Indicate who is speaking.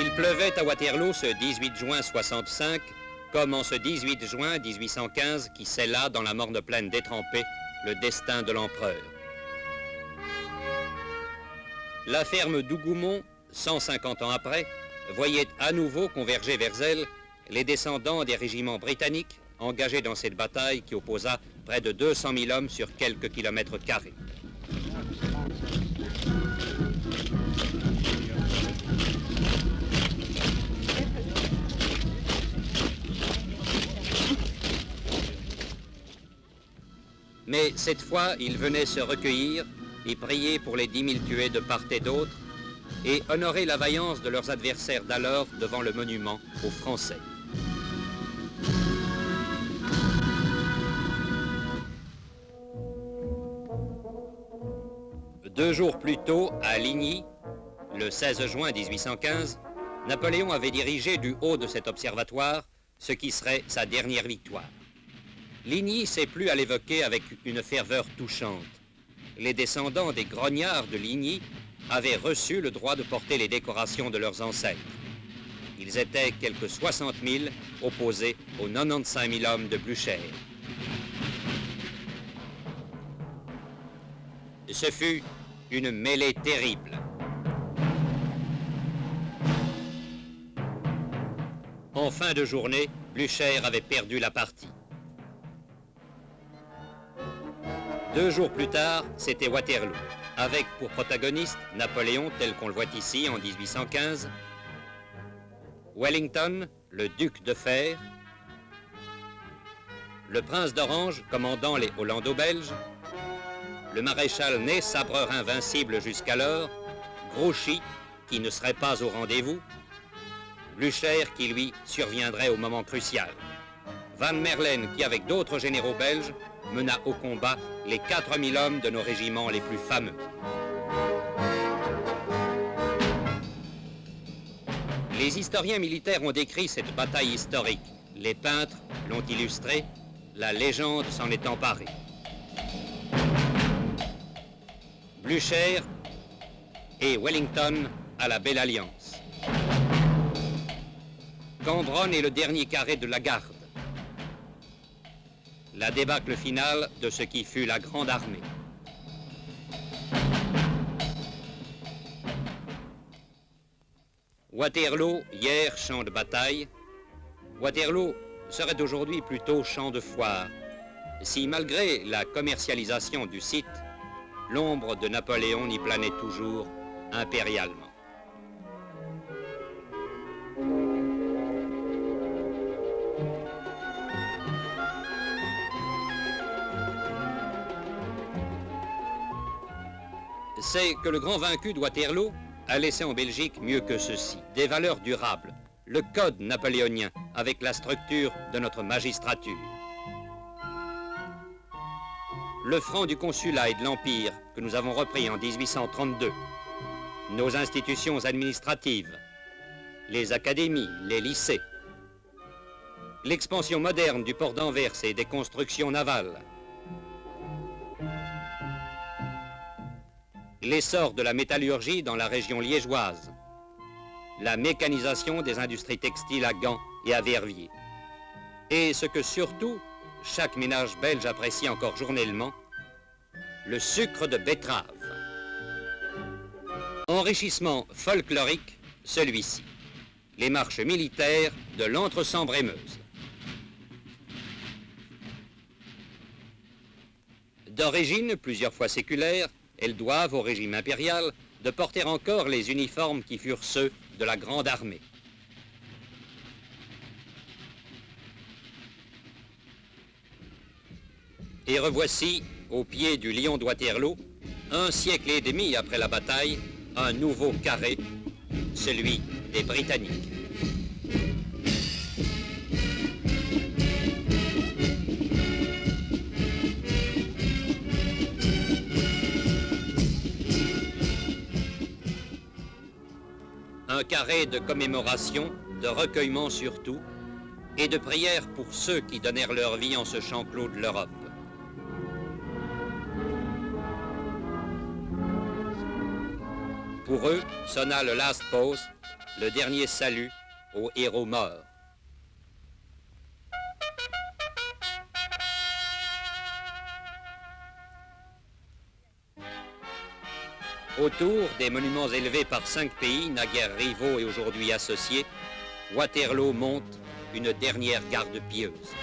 Speaker 1: Il pleuvait à Waterloo ce 18 juin 65, comme en ce 18 juin 1815 qui scella dans la morne plaine détrempée le destin de l'empereur. La ferme d'Hougoumont, 150 ans après, voyait à nouveau converger vers elle les descendants des régiments britanniques engagés dans cette bataille qui opposa près de 200 000 hommes sur quelques kilomètres carrés. Mais cette fois, ils venaient se recueillir et prier pour les 10 000 tués de part et d'autre et honorer la vaillance de leurs adversaires d'alors devant le monument aux Français. Deux jours plus tôt, à Ligny, le 16 juin 1815, Napoléon avait dirigé du haut de cet observatoire ce qui serait sa dernière victoire. Ligny s'est plu à l'évoquer avec une ferveur touchante. Les descendants des grognards de Ligny avaient reçu le droit de porter les décorations de leurs ancêtres. Ils étaient quelques 60 000 opposés aux 95 000 hommes de Blücher. Ce fut une mêlée terrible. En fin de journée, Blücher avait perdu la partie. 2 jours plus tard, c'était Waterloo, avec pour protagoniste Napoléon tel qu'on le voit ici en 1815, Wellington, le duc de Fer, le prince d'Orange commandant les Hollando-Belges, le maréchal Ney, sabreur invincible jusqu'alors, Grouchy, qui ne serait pas au rendez-vous, Blücher, qui lui surviendrait au moment crucial, Van Merlen, qui avec d'autres généraux belges, mena au combat les 4000 hommes de nos régiments les plus fameux. Les historiens militaires ont décrit cette bataille historique. Les peintres l'ont illustrée, la légende s'en est emparée. Blücher et Wellington à la Belle Alliance. Cambronne est le dernier carré de la garde. La débâcle finale de ce qui fut la Grande Armée. Waterloo, hier champ de bataille. Waterloo serait aujourd'hui plutôt champ de foire, si malgré la commercialisation du site, l'ombre de Napoléon y planait toujours impérialement. C'est que le grand vaincu de Waterloo a laissé en Belgique mieux que ceci, des valeurs durables, le code napoléonien avec la structure de notre magistrature. Le franc du consulat et de l'Empire que nous avons repris en 1832, nos institutions administratives, les académies, les lycées, l'expansion moderne du port d'Anvers et des constructions navales, l'essor de la métallurgie dans la région liégeoise, la mécanisation des industries textiles à Gand et à Verviers, et ce que surtout chaque ménage belge apprécie encore journellement, le sucre de betterave. Enrichissement folklorique, celui-ci, les marches militaires de l'Entre-Sambre-et-Meuse. D'origine plusieurs fois séculaire, elles doivent au régime impérial de porter encore les uniformes qui furent ceux de la Grande Armée. Et revoici, au pied du lion de Waterloo, un siècle et demi après la bataille, un nouveau carré, celui des Britanniques. Un carré de commémoration, de recueillement surtout, et de prière pour ceux qui donnèrent leur vie en ce champ clos de l'Europe. Pour eux, sonna le last pause, le dernier salut aux héros morts. Autour des monuments élevés par 5 pays, naguère rivaux et aujourd'hui associés, Waterloo monte une dernière garde pieuse.